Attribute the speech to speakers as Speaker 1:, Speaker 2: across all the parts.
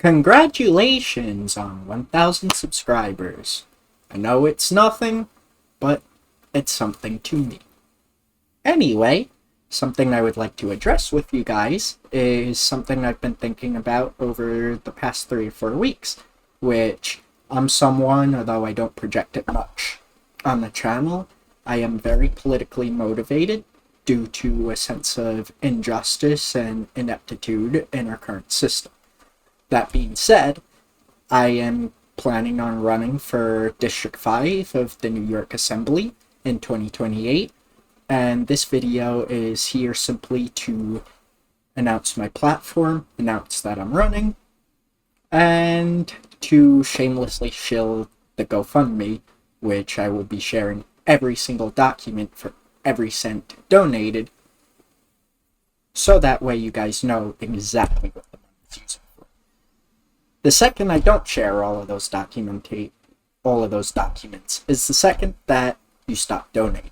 Speaker 1: Congratulations on 1,000 subscribers. I know it's nothing, but it's something to me. Anyway, something I would like to address with you guys is something I've been thinking about over the past 3 or 4 weeks, which I'm someone, although I don't project it much on the channel, I am very politically motivated due to a sense of injustice and ineptitude in our current system. That being said, I am planning on running for District 5 of the New York Assembly in 2028, and this video is here simply to announce my platform, announce that I'm running, and to shamelessly shill the GoFundMe, which I will be sharing every single document for every cent donated, so that way you guys know exactly what the money is used for. The second I don't share all of those documents is the second that you stop donating.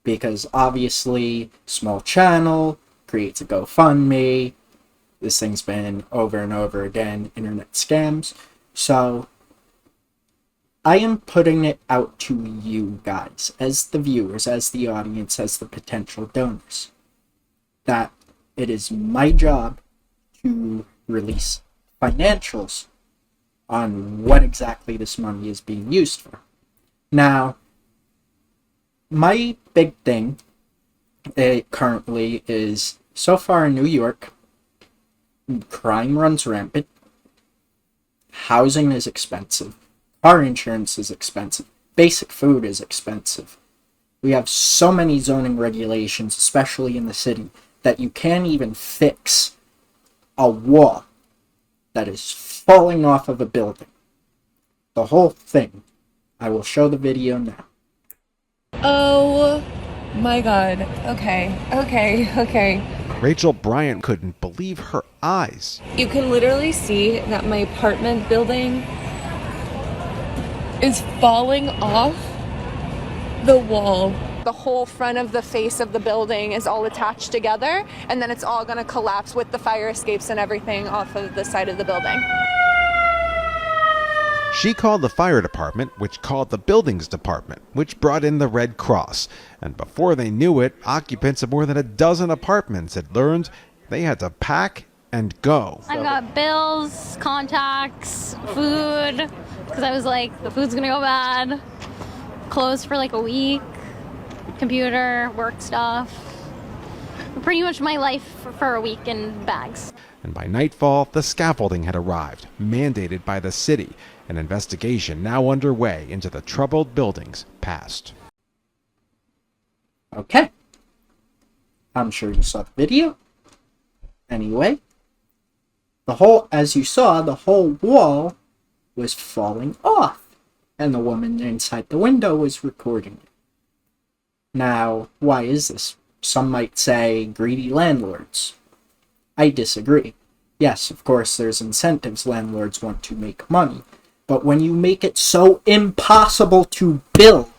Speaker 1: Because obviously, small channel, creates a GoFundMe, this thing's been over and over again, internet scams. So, I am putting it out to you guys, as the viewers, as the audience, as the potential donors, that it is my job to release financials on what exactly this money is being used for. Now, my big thing currently is, so far in New York, crime runs rampant, housing is expensive, car insurance is expensive, basic food is expensive. We have so many zoning regulations, especially in the city, that you can't even fix a wall that is falling off of a building. The whole thing. I will show the video now.
Speaker 2: Oh my god. Okay.
Speaker 3: Rachel Bryant couldn't believe her eyes.
Speaker 2: You can literally see that my apartment building is falling off the wall. The whole front of the face of the building is all attached together, and then it's all gonna collapse with the fire escapes and everything off of the side of the building.
Speaker 3: She called the fire department, which called the buildings department, which brought in the Red Cross. And before they knew it, occupants of more than a dozen apartments had learned they had to pack and go.
Speaker 4: I've got bills, contacts, food, because I was like, the food's gonna go bad. Clothes for like a week, computer, work stuff. Pretty much my life for a week in bags.
Speaker 3: And by nightfall, the scaffolding had arrived, mandated by the city. An investigation now underway into the troubled building's past.
Speaker 1: Okay. I'm sure you saw the video. Anyway, as you saw, the whole wall was falling off, and the woman inside the window was recording it. Now, why is this? Some might say greedy landlords. I disagree. Yes, of course, there's incentives. Landlords want to make money. But when you make it so impossible to build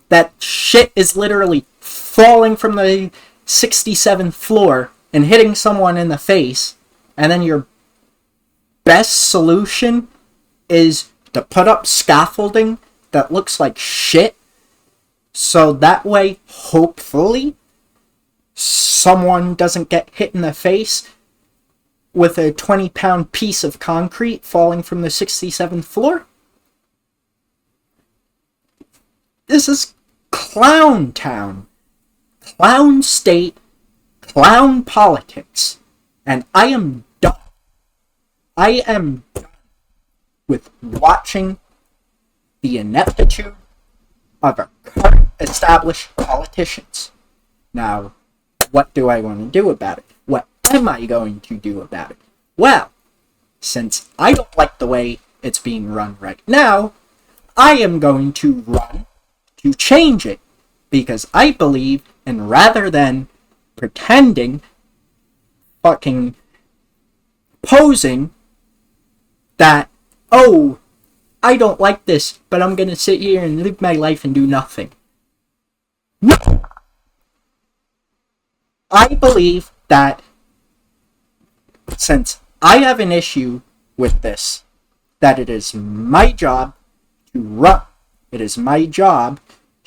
Speaker 1: that shit is literally falling from the 67th floor and hitting someone in the face, and then your best solution is to put up scaffolding that looks like shit, so that way, hopefully, someone doesn't get hit in the face with a 20-pound piece of concrete falling from the 67th floor? This is clown town. Clown state. Clown politics. And I am done. I am done with watching the ineptitude of our current established politicians. Now, what do I want to do about it? What am I going to do about it? Well, since I don't like the way it's being run right now, I am going to run to change it, because I believe in, rather than pretending, fucking posing that, oh, I don't like this, but I'm gonna sit here and live my life and do nothing. No! I believe that since I have an issue with this that it is my job to run. It is my job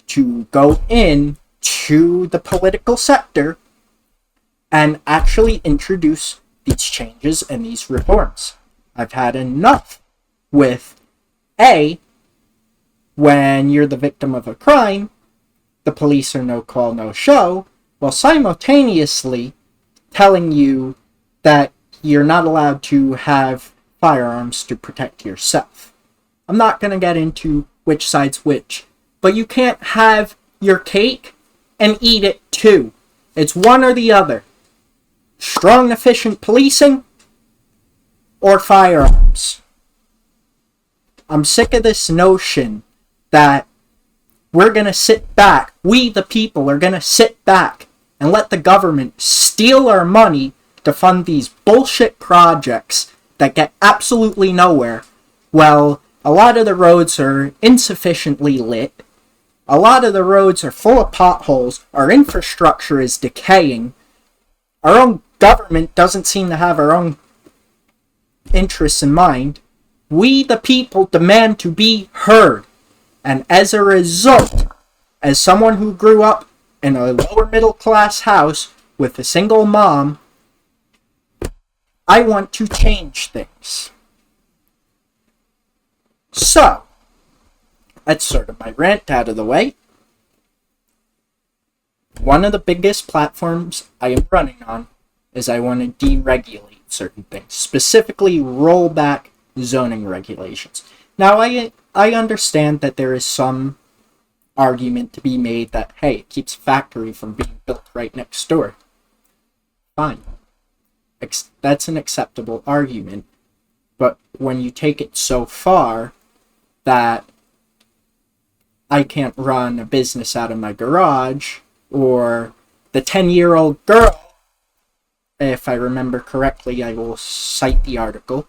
Speaker 1: to go in to the political sector and actually introduce these changes and these reforms. I've had enough with when you're the victim of a crime, the police are no call, no show, while simultaneously telling you that you're not allowed to have firearms to protect yourself. I'm not going to get into which side's which, but you can't have your cake and eat it too. It's one or the other. Strong, efficient policing or firearms. I'm sick of this notion that we're going to sit back, we the people are going to sit back and let the government steal our money to fund these bullshit projects that get absolutely nowhere. Well, a lot of the roads are insufficiently lit. A lot of the roads are full of potholes. Our infrastructure is decaying. Our own government doesn't seem to have our own interests in mind. We, the people, demand to be heard. And as a result, as someone who grew up in a lower middle class house with a single mom, I want to change things. So, that's sort of my rant out of the way. One of the biggest platforms I am running on is I want to deregulate certain things, specifically roll back zoning regulations. Now, I understand that there is some argument to be made that, hey, it keeps a factory from being built right next door. Fine. That's an acceptable argument. But when you take it so far that I can't run a business out of my garage, or the 10-year-old girl, if I remember correctly, I will cite the article.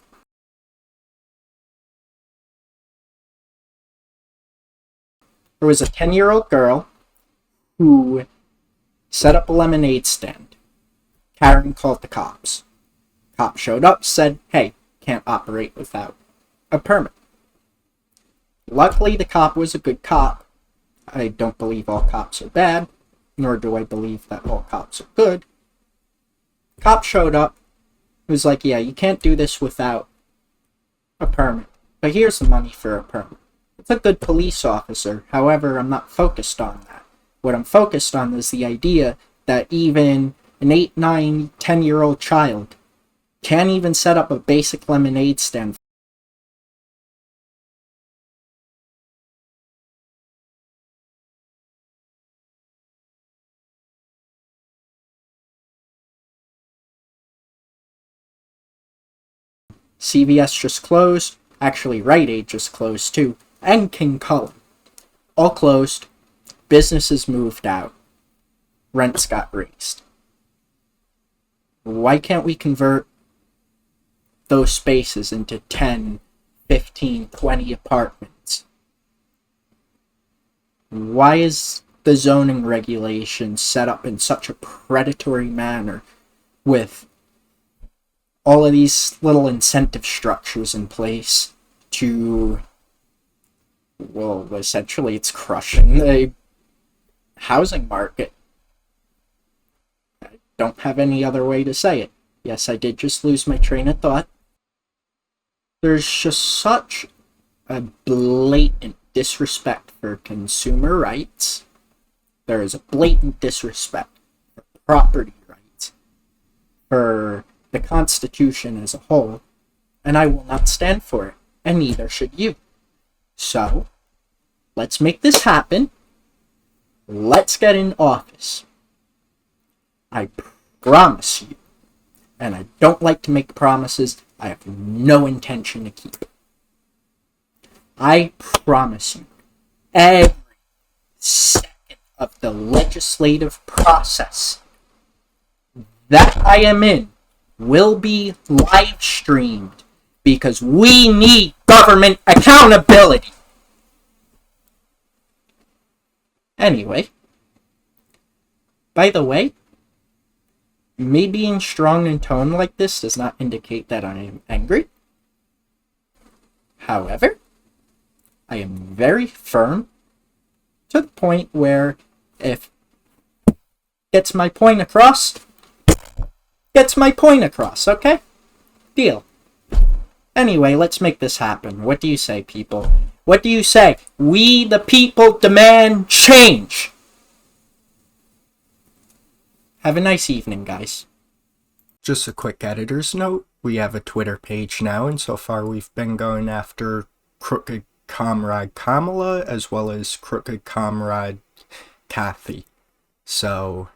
Speaker 1: There was a 10-year-old girl who set up a lemonade stand. Karen called the cops. Cop showed up, said, hey, can't operate without a permit. Luckily, the cop was a good cop. I don't believe all cops are bad, nor do I believe that all cops are good. Cop showed up, was like, yeah, you can't do this without a permit, but here's the money for a permit. It's a good police officer, however, I'm not focused on that. What I'm focused on is the idea that even an 8, 9, 10-year-old child can't even set up a basic lemonade stand. CVS just closed. Actually, Rite Aid just closed too. And King Cullen. All closed. Businesses moved out. Rents got raised. Why can't we convert those spaces into 10, 15, 20 apartments? Why is the zoning regulation set up in such a predatory manner with all of these little incentive structures in place to, well, essentially it's crushing the housing market? I don't have any other way to say it. Yes, I did just lose my train of thought. There's just such a blatant disrespect for consumer rights. There is a blatant disrespect for property rights, for the Constitution as a whole, and I will not stand for it, and neither should you. So, let's make this happen. Let's get in office. I promise you, and I don't like to make promises I have no intention to keep. I promise you, every second of the legislative process that I am in will be live streamed because we need government accountability. Anyway, by the way, me being strong in tone like this does not indicate that I am angry. However, I am very firm to the point where if gets my point across, okay? Deal. Anyway, let's make this happen. What do you say, people? What do you say? We, the people, demand change! Have a nice evening, guys. Just a quick editor's note. We have a Twitter page now, and so far we've been going after Crooked Comrade Kamala as well as Crooked Comrade Kathy. So,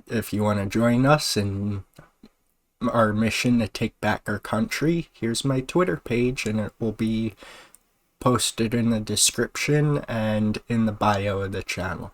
Speaker 1: if you want to join us in our mission to take back our country, here's my Twitter page, and it will be posted in the description and in the bio of the channel.